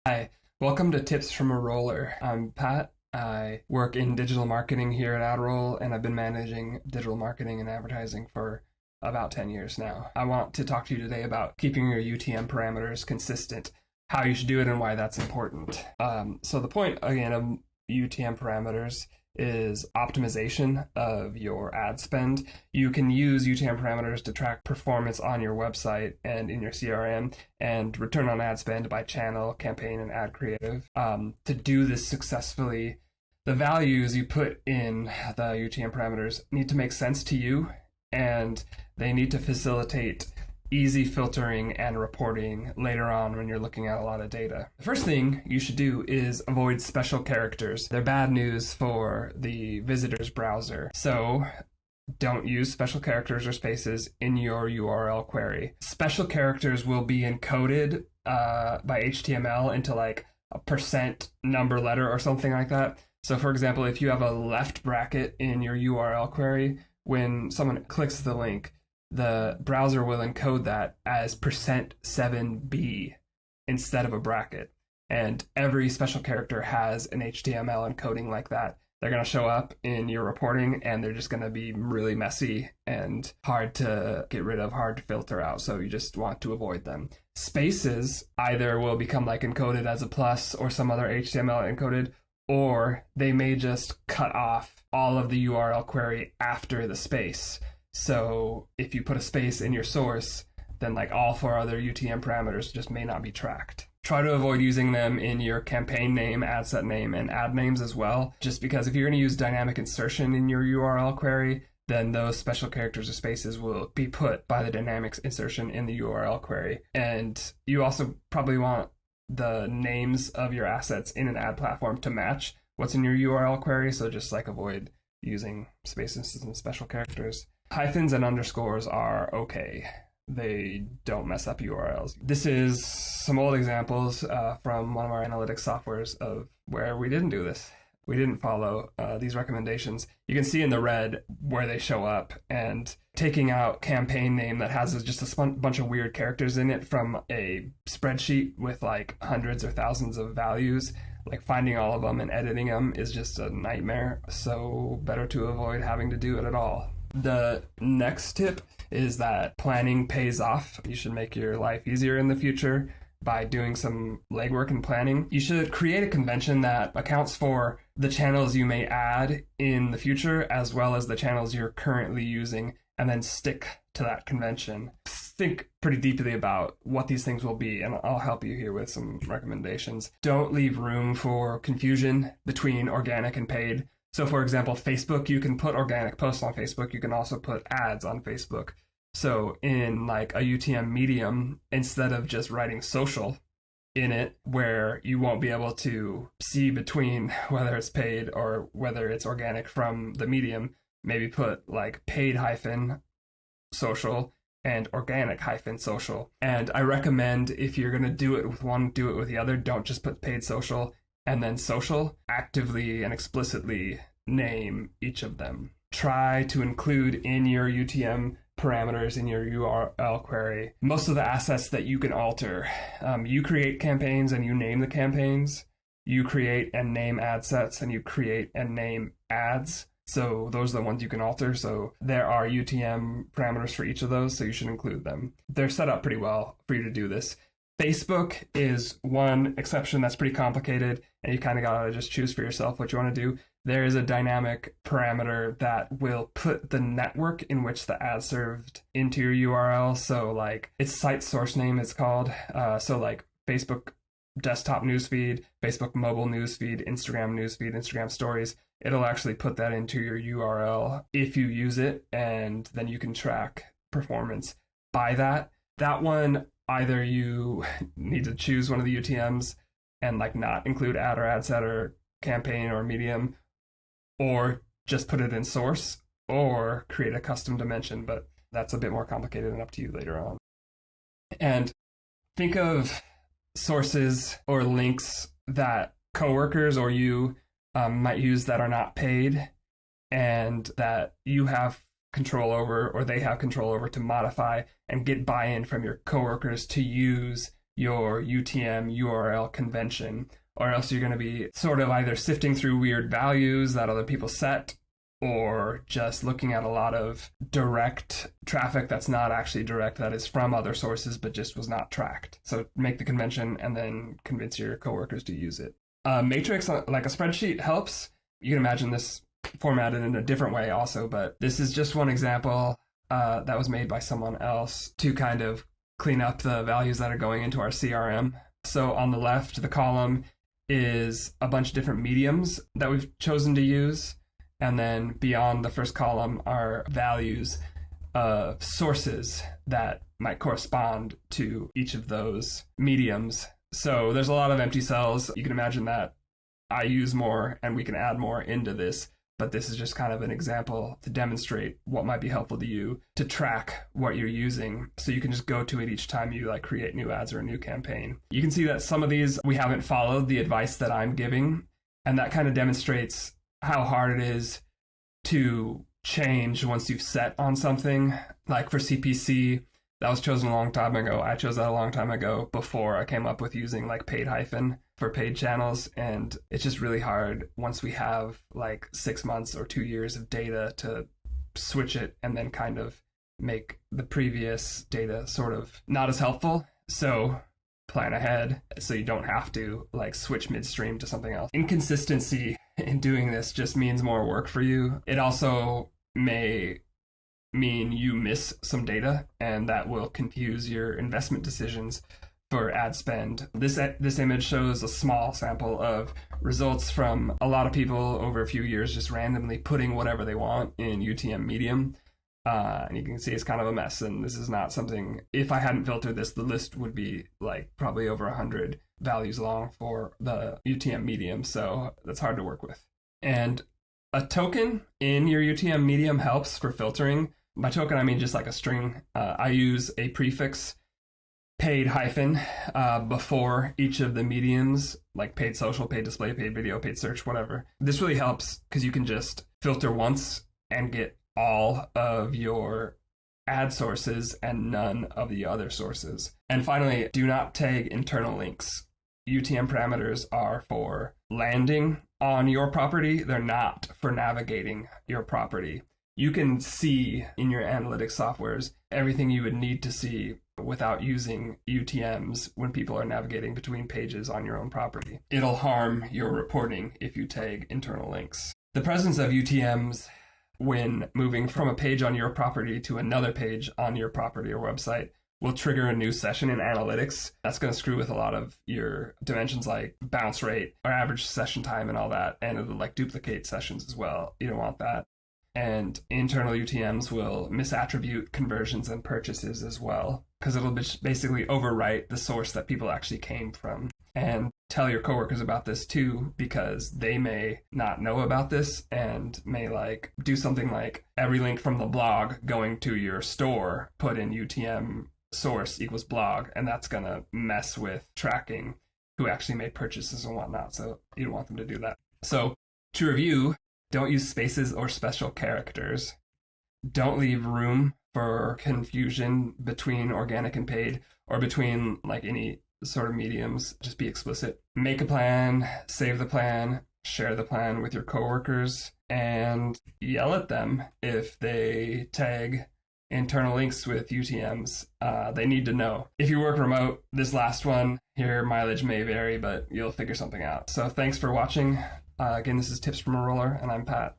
Hi, welcome to Tips from a Roller. I'm Pat. I work in digital marketing here at AdRoll, and I've been managing digital marketing and advertising for about 10 years now. I want to talk to you today about keeping your UTM parameters consistent, how you should do it, and why that's important. So the point, again, of UTM parameters is optimization of your ad spend. You can use UTM parameters to track performance on your website and in your CRM and return on ad spend by channel, campaign, and ad creative. To do this successfully, the values you put in the UTM parameters need to make sense to you, and they need to facilitate easy filtering and reporting later on when you're looking at a lot of data. The first thing you should do is avoid special characters. They're bad news for the visitor's browser. So don't use special characters or spaces in your URL query. Special characters will be encoded by HTML into like a percent number letter or something like that. So for example, if you have a left bracket in your URL query, when someone clicks the link, the browser will encode that as %7b instead of a bracket. And every special character has an HTML encoding like that. They're going to show up in your reporting, and they're just going to be really messy and hard to get rid of, hard to filter out. So you just want to avoid them. Spaces either will become like encoded as a plus or some other HTML encoded, or they may just cut off all of the URL query after the space. So if you put a space in your source, then like all four other UTM parameters just may not be tracked. Try to avoid using them in your campaign name, ad set name, and ad names as well, just because if you're going to use dynamic insertion in your URL query, then those special characters or spaces will be put by the dynamic insertion in the URL query. And you also probably want the names of your assets in an ad platform to match what's in your URL query, so just like avoid using spaces and special characters. Hyphens and underscores are okay. They don't mess up URLs. This is some old examples from one of our analytics softwares of where we didn't do this. We didn't follow these recommendations. You can see in the red where they show up, and taking out campaign name that has just a bunch of weird characters in it from a spreadsheet with like hundreds or thousands of values, like finding all of them and editing them is just a nightmare. So better to avoid having to do it at all. The next tip is that planning pays off. You should make your life easier in the future by doing some legwork and planning. You should create a convention that accounts for the channels you may add in the future as well as the channels you're currently using, and then stick to that convention. Think pretty deeply about what these things will be, and I'll help you here with some recommendations. Don't leave room for confusion between organic and paid. So for example, Facebook, you can put organic posts on Facebook. You can also put ads on Facebook. So in like a UTM medium, instead of just writing social in it, where you won't be able to see between whether it's paid or whether it's organic from the medium, maybe put like paid hyphen social and organic hyphen social. And I recommend if you're going to do it with one, do it with the other. Don't just put paid social and then social. Actively and explicitly name each of them. Try to include in your UTM parameters in your URL query most of the assets that you can alter. You create campaigns and you name the campaigns. You create and name ad sets and you create and name ads. So those are the ones you can alter. So there are UTM parameters for each of those, so you should include them. They're set up pretty well for you to do this. Facebook is one exception that's pretty complicated, and you kind of gotta just choose for yourself what you want to do. There is a dynamic parameter that will put the network in which the ad served into your URL. So like it's site source name it's called. So like Facebook desktop newsfeed, Facebook mobile newsfeed, Instagram stories. It'll actually put that into your URL if you use it, and then you can track performance by that. That one, either you need to choose one of the UTMs and like not include ad or ad set or campaign or medium, or just put it in source or create a custom dimension, but that's a bit more complicated and up to you later on. And think of sources or links that coworkers or you might use that are not paid and that you have control over or they have control over to modify and get buy-in from your coworkers to use your UTM URL convention, or else you're going to be sort of either sifting through weird values that other people set, or just looking at a lot of direct traffic that's not actually direct, that is from other sources, but just was not tracked. So make the convention and then convince your coworkers to use it. Matrix, like a spreadsheet, helps. You can imagine this formatted in a different way also, but this is just one example that was made by someone else to kind of clean up the values that are going into our CRM. So on the left, the column is a bunch of different mediums that we've chosen to use. And then beyond the first column are values of sources that might correspond to each of those mediums. So there's a lot of empty cells. You can imagine that I use more and we can add more into this, but this is just kind of an example to demonstrate what might be helpful to you to track what you're using. So you can just go to it each time you like create new ads or a new campaign. You can see that some of these we haven't followed the advice that I'm giving, and that kind of demonstrates how hard it is to change once you've set on something. Like for CPC, that was chosen a long time ago. I chose that a long time ago before I came up with using like paid hyphen for paid channels. And it's just really hard once we have like 6 months or 2 years of data to switch it and then kind of make the previous data sort of not as helpful. So plan ahead so you don't have to like switch midstream to something else. Inconsistency in doing this just means more work for you. It also may mean you miss some data, and that will confuse your investment decisions for ad spend. This image shows a small sample of results from a lot of people over a few years just randomly putting whatever they want in UTM medium. And you can see it's kind of a mess, and this is not something, if I hadn't filtered this, the list would be like probably over 100 values long for the UTM medium, so that's hard to work with. And a token in your UTM medium helps for filtering. By token, I mean just like a string. I use a prefix paid hyphen before each of the mediums, like paid social, paid display, paid video, paid search, whatever. This really helps because you can just filter once and get all of your ad sources and none of the other sources. And finally, do not tag internal links. UTM parameters are for landing on your property. They're not for navigating your property. You can see in your analytics softwares everything you would need to see without using UTMs when people are navigating between pages on your own property. It'll harm your reporting if you tag internal links. The presence of UTMs when moving from a page on your property to another page on your property or website will trigger a new session in analytics. That's going to screw with a lot of your dimensions like bounce rate or average session time and all that, and it'll like duplicate sessions as well. You don't want that. And internal UTMs will misattribute conversions and purchases as well, because it'll basically overwrite the source that people actually came from. And tell your coworkers about this too, because they may not know about this and may like do something like every link from the blog going to your store, put in UTM source equals blog, and that's going to mess with tracking who actually made purchases and whatnot. So you don't want them to do that. So to review, don't use spaces or special characters. Don't leave room for confusion between organic and paid, or between like any sort of mediums. Just be explicit. Make a plan, save the plan, share the plan with your coworkers, and yell at them if they tag internal links with UTMs. They need to know. If you work remote, this last one, your mileage may vary, but you'll figure something out. So thanks for watching. Again, this is Tips from a Roller, and I'm Pat.